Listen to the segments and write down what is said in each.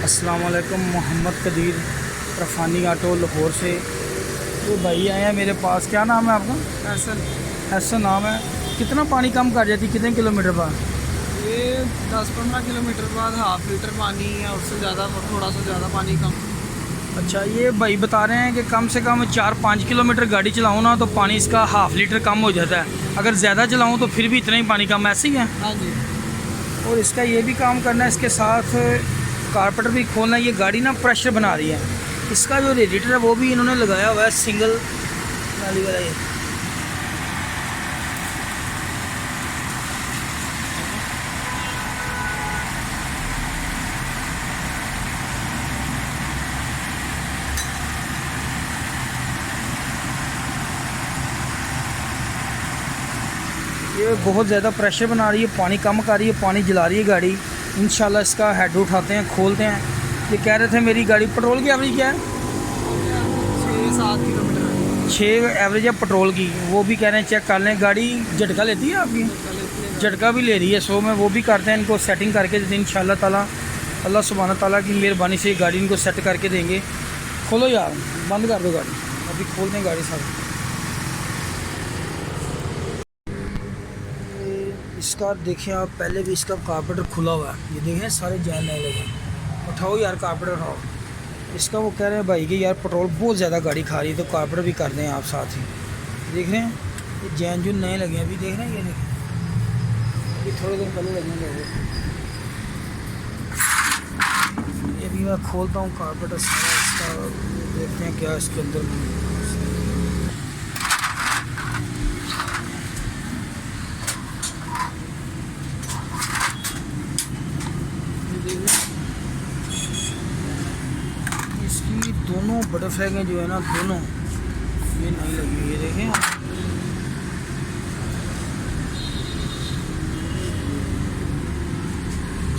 अस्सलाम वालेकुम। मोहम्मद कदीर रफ़ानी ऑटो लाहौर से। तो भाई आए हैं मेरे पास। क्या नाम है आपका? ऐसा ऐसा नाम है। कितना पानी कम कर जाती, कितने किलोमीटर बाद? ये 10-15 किलोमीटर बाद हाफ लीटर पानी या उससे ज़्यादा, थोड़ा सा ज़्यादा पानी कम। अच्छा, ये भाई बता रहे हैं कि कम से कम 4-5 किलोमीटर गाड़ी चलाऊँ ना तो पानी इसका हाफ़ लीटर कम हो जाता है। अगर ज़्यादा चलाऊँ तो फिर भी इतना ही पानी कम, ऐसे ही है। हाँ जी। और इसका ये भी काम करना है, इसके साथ कारपेटर भी खोलना है। ये गाड़ी ना प्रेशर बना रही है। इसका जो रेडिएटर है वो भी इन्होंने लगाया हुआ है, सिंगल नाली वाला। ये बहुत ज़्यादा प्रेशर बना रही है, पानी कम कर रही है, पानी जला रही है गाड़ी। इंशाल्लाह इसका हेड उठाते हैं, खोलते हैं। ये कह रहे थे मेरी गाड़ी पेट्रोल की एवरेज क्या है? 6-7 किलोमीटर 6 एवरेज है पेट्रोल की। वो भी कह रहे हैं चेक कर लें। गाड़ी झटका लेती है आपकी? झटका भी ले रही है। सो में वो भी करते हैं, इनको सेटिंग करके देते हैं इंशाल्लाह ताला। अल्लाह सुब्हाना ताला की मेहरबानी से गाड़ी इनको सेट करके देंगे। खोलो यार, बंद कर दो गाड़ी, अभी खोलते हैं गाड़ी सारी। इसका देखें आप, पहले भी इसका कारपेटर खुला हुआ है। ये देखें सारे जैन नए लगे। उठाओ यार कारपेटर उठाओ। इसका वो कह रहे हैं भाई कि यार पेट्रोल बहुत ज़्यादा गाड़ी खा रही है, तो कारपेटर भी कर दें आप साथ ही। देख रहे हैं ये जैन जो नए लगे हैं, अभी देख रहे हैं। ये देखें अभी थोड़े दिन पहले लगने लगे। ये भी मैं खोलता हूँ कारपेटर सारा इसका, देखते हैं क्या इसके अंदर। इसकी दोनों बटरफ्लैगें जो है ना, दोनों ये नहीं लगी हुई है। देखें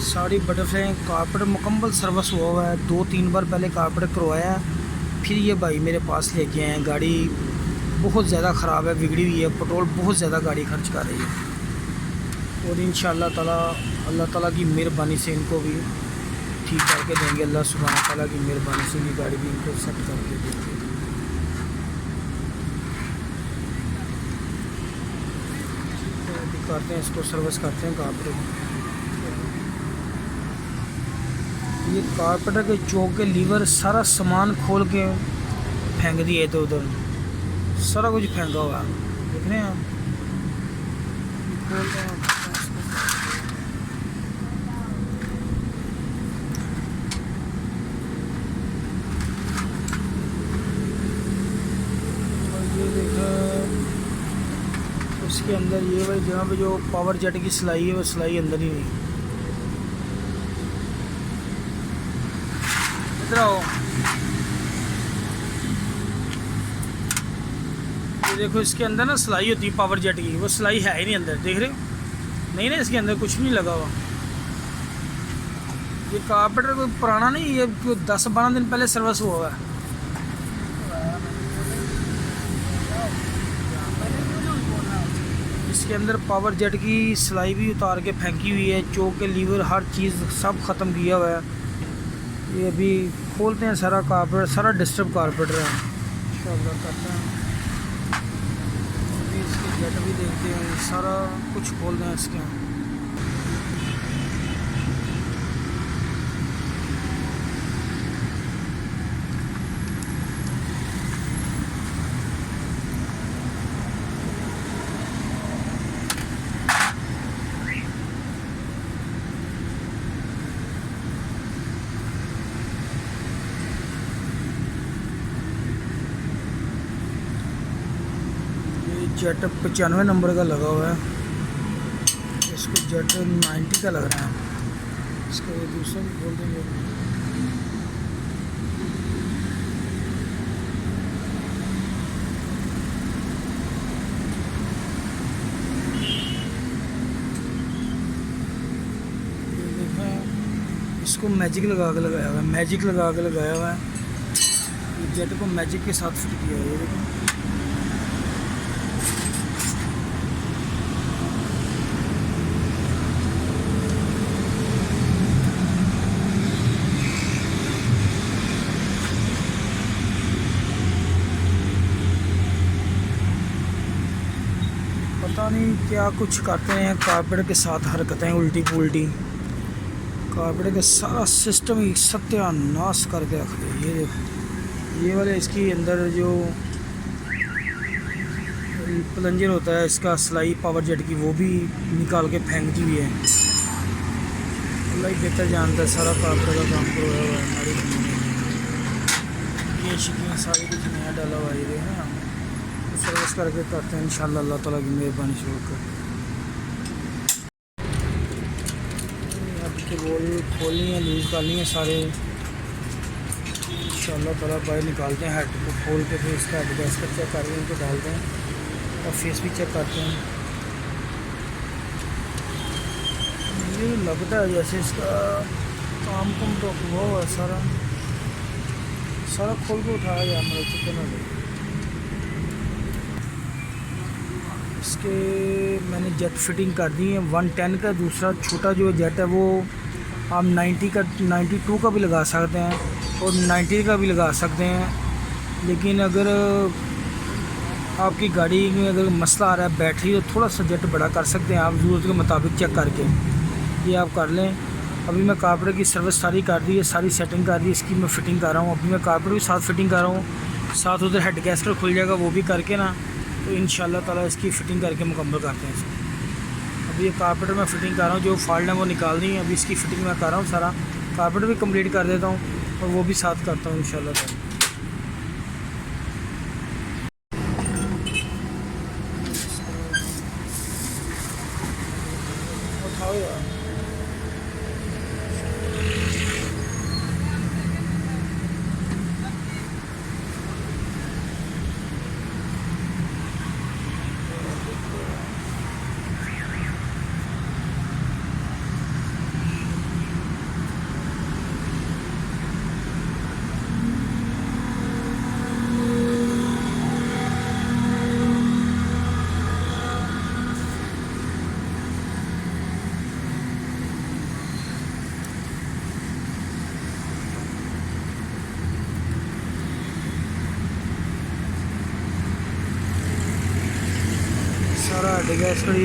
सारी बटरफ्लाई। कारपेटर मुकम्मल सर्विस हुआ है। 2-3 बार पहले कारपेटर करवाया है, फिर ये भाई मेरे पास लेके आए हैं। गाड़ी बहुत ज़्यादा ख़राब है, बिगड़ी हुई है। पेट्रोल बहुत ज़्यादा गाड़ी खर्च कर रही है। और इंशाअल्लाह ताला अल्लाह ताला की मेहरबानी से इनको भी ठीक करके देंगे। अल्लाह सुब्हाना ताला की मेहरबानी से ये गाड़ी भी इनको सेट करके देंगे। करते हैं इसको, सर्विस करते हैं कारपेटर। ये कारपेटर के चौक के लीवर सारा सामान खोल के फेंक दिए इधर उधर, सारा कुछ फेंका हुआ है। देख रहे हैं आप, खोलते हैं। ये देखें उसके अंदर ये भाई जहाँ पे जो पावर जेट की सिलाई है, वो सिलाई अंदर ही नहीं। इधर आओ। ये देखो इसके अंदर ना सिलाई होती है पावर जेट की, वो सिलाई है ही नहीं अंदर। देख रहे हो? नहीं ना, इसके अंदर कुछ नहीं लगा हुआ। ये कारपेटर कोई पुराना नहीं, ये 10-12 दिन पहले सर्विस हुआ है। इसके अंदर पावर जेट की सिलाई भी उतार के फेंकी हुई है। चौक के लीवर हर चीज़ सब ख़त्म किया हुआ है। ये अभी खोलते हैं सारा कारपेटर, सारा डिस्टर्ब कारपेटर है। इंशाअल्लाह करते हैं अभी इसके जेट भी देखते हैं, सारा कुछ खोलते हैं इसके। जेट 95 नंबर का लगा हुआ है, इसको जेट 90 का लग रहा है। इसका ये दूसरा भी खोल देंगे। ये देखें इसको मैजिक लगा के लगाया हुआ है, मैजिक लगा के लगाया हुआ है। जेट को मैजिक के साथ फिट किया है। ये देखो पता नहीं क्या कुछ करते हैं कारपेट के साथ हरकतें उल्टी पुल्टी। कारपेट का सारा सिस्टम ही सत्यानाश करके रख दिया। ये देखो, ये वाले इसकी अंदर जो प्लंजर होता है इसका सिलाई पावर जेट की, वो भी निकाल के फेंक दी हुई है। अल्लाह ही बेहतर जानता है, सारा कारपेट का काम करवाया हुआ है हमारी। ये शिकियाँ सारी कुछ नया डाला हुआ है ना, सर्विस करके करते हैं इंशाल्लाह, अल्लाह ताला की मेहरबानी से होकर। आपके बोल खोलनी है, लूज़ करनी है सारे इंशाल्लाह ताला। बाहर निकालते हैं हेड को खोल के, फिर इसका हेड गैसकेट चेक करके इनको डालते हैं और फेस भी चेक करते हैं। ये लगता है जैसे इसका काम तो हुआ हुआ है, सारा खोल के उठाया गया हमारे चिकन वाले। इसके मैंने जेट फिटिंग कर दी है 110 का। दूसरा छोटा जो जेट है वो आप 90 का 92 का भी लगा सकते हैं और 90 का भी लगा सकते हैं। लेकिन अगर आपकी गाड़ी में अगर मसला आ रहा है बैटरी, तो थोड़ा सा जेट बड़ा कर सकते हैं आप, ज़रूरत के मुताबिक चेक करके ये आप कर लें। अभी मैं कारपेट की सर्विस सारी कर दी है, सारी सेटिंग कर दी, इसकी मैं फ़िटिंग कर रहा हूँ। अभी मैं कारपेट भी साथ फिटिंग कर रहा हूँ, साथ उधर हेड गैसकेट खुल जाएगा, वो भी करके ना तो इंशाल्लाह ताला इसकी फ़िटिंग करके मुकम्मल करते हैं इसको। अभी ये कारपेट में फ़िटिंग कर रहा हूँ, जो फॉल्ट है वो निकाल दी है। अभी इसकी फ़िटिंग मैं कर रहा हूँ, सारा कारपेट भी कंप्लीट कर देता हूँ और वो भी साथ करता हूँ इंशाल्लाह ताला। उठाओ यार, सारा हेड गैसकेट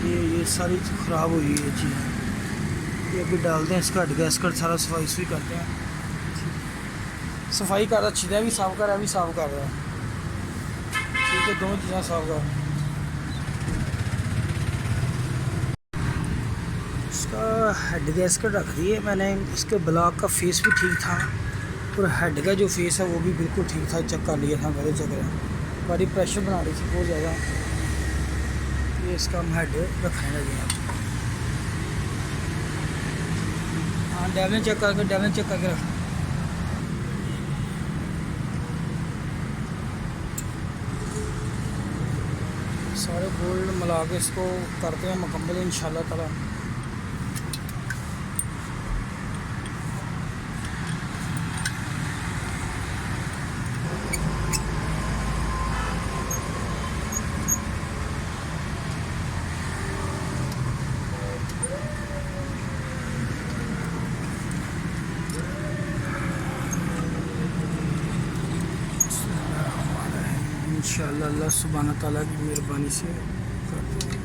ये सारी ख़राब हुई है चीज़। ये अभी डालते हैं इसका हेड गैसकेट, सारा सफाई भी करते हैं। सफाई कर रहा, छिदा भी साफ़ कर रहा है, भी साफ़ कर रहा है। ठीक है, दोनों चीज़ें साफ़ कर। इसका हेड गैसकेट रख दी है मैंने। इसके ब्लॉक का फेस भी ठीक था और हेड का जो फेस है वो भी बिल्कुल ठीक था, चेक कर लिया था पहले। चेक करें, गाड़ी प्रेशर बना रही थी बहुत ज़्यादा। ये इसका हम हेड रखने लगे हैं। हाँ, डैमेज चेक करके रख। सारे बोल्ट मिला के इसको करते हैं मुकम्मल इंशाल्लाह ताला। इंशाअल्लाह अल्लाह सुब्हाना ताला की मेहरबानी से करते हैं।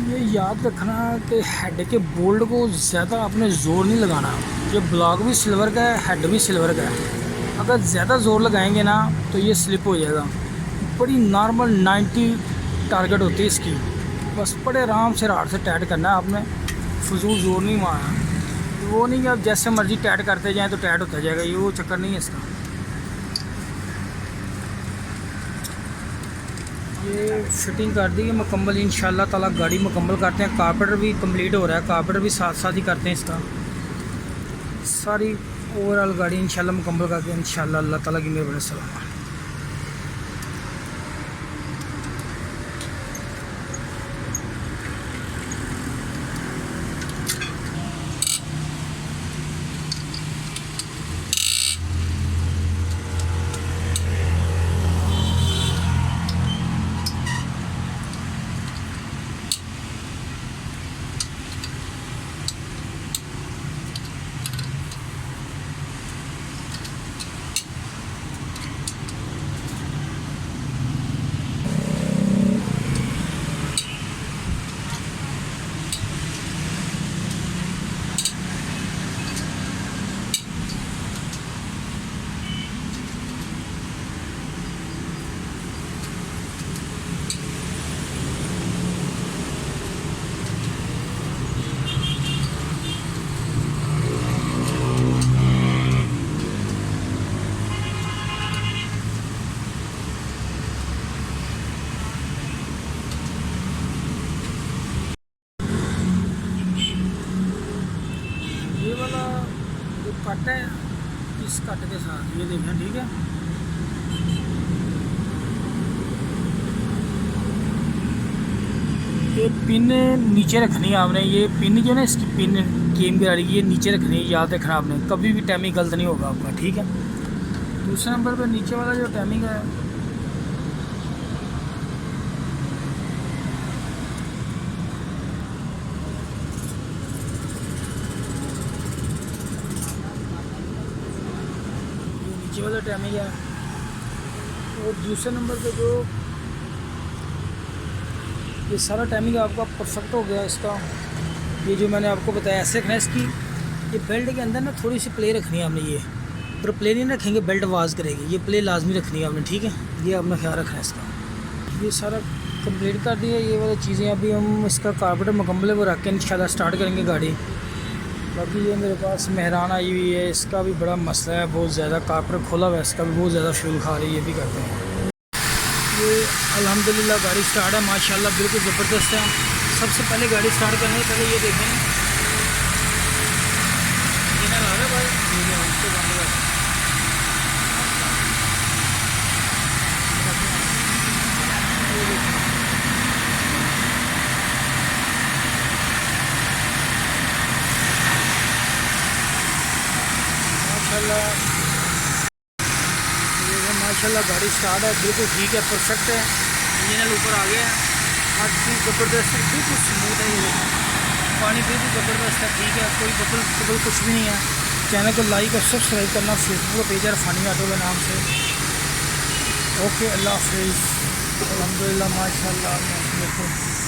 ये याद रखना कि हेड के बोल्ट को ज़्यादा आपने ज़ोर नहीं लगाना। ये ब्लॉक भी सिल्वर का है, हेड भी सिल्वर का है। अगर ज़्यादा ज़ोर लगाएंगे ना तो ये स्लिप हो जाएगा। बड़ी नॉर्मल 90 टारगेट होती है इसकी, बस बड़े आराम से राड से टाइट करना है आपने, फजूल ज़ोर नहीं मारना। वो नहीं कि आप जैसे मर्ज़ी टाइट करते जाएं तो टाइट होता जाएगा, ये वो चक्कर नहीं है इसका। ये फिटिंग कर दी है मुकम्मल इंशाल्लाह ताला। गाड़ी मुकम्मल करते हैं, कारपेटर भी कंप्लीट हो रहा है, कारपेटर भी साथ साथ ही करते हैं इसका। सारी ओवरऑल गाड़ी इंशाल्लाह मुकम्मल करके इंशाल्लाह अल्लाह ताला की मेहरबानी से। इस कट के साथ, ये देखें, ठीक है। ये पिन नीचे रखनी है आपने, ये पिन जो है ना, इसकी पिन गेम की गाड़ी की, ये नीचे रखनी है, याद रखना आपने, कभी भी टाइमिंग गलत नहीं होगा आपका, ठीक है। दूसरे नंबर पे नीचे वाला जो टाइमिंग है, ये नीचे वाला टाइमिंग है। और दूसरे नंबर पे जो ये सारा टाइमिंग आपका परफेक्ट हो गया इसका। ये जो मैंने आपको बताया ऐसे रखना है इसकी, ये बेल्ट के अंदर ना थोड़ी सी प्ले रखनी है आपने, ये पर प्ले नहीं रखेंगे बेल्ट आवाज़ करेगी, ये प्ले लाजमी रखनी है आपने, ठीक है। ये आपने ख्याल रखना है इसका। ये सारा कंप्लीट कर दिया, ये वाली चीज़ें अभी हम इसका कारपेट मुकम्मल है वो रख के इंशाल्लाह स्टार्ट करेंगे गाड़ी। बाकी ये मेरे पास मेहरान आई हुई है, इसका भी बड़ा मसला है, बहुत ज़्यादा कारपेट खोला हुआ है, इसका भी बहुत ज़्यादा फ्यूल खा रही है, ये भी करते हैं। ये अल्हम्दुलिल्लाह गाड़ी स्टार्ट है माशाल्लाह, बिल्कुल ज़बरदस्त है। सबसे पहले गाड़ी स्टार्ट करने से पहले ये देखें, ये ना लगा भाई, ये इसको बंद कर। माशाल्लाह गाड़ी स्टार्ट है, बिल्कुल ठीक है, परफेक्ट है। इंजन ऊपर आ गया है, हर चीज़ ज़बरदस्त है, बिल्कुल स्मूथ है। ये पानी बिल्कुल ज़बरदस्त है, ठीक है, कोई बबल बबल कुछ भी नहीं है। चैनल को लाइक और सब्सक्राइब करना, फेसबुक पेज है फ़ानी ऑटो के नाम से। ओके, अल्लाह हाफिज़। अल्हम्दुलिल्लाह माशाल्लाह।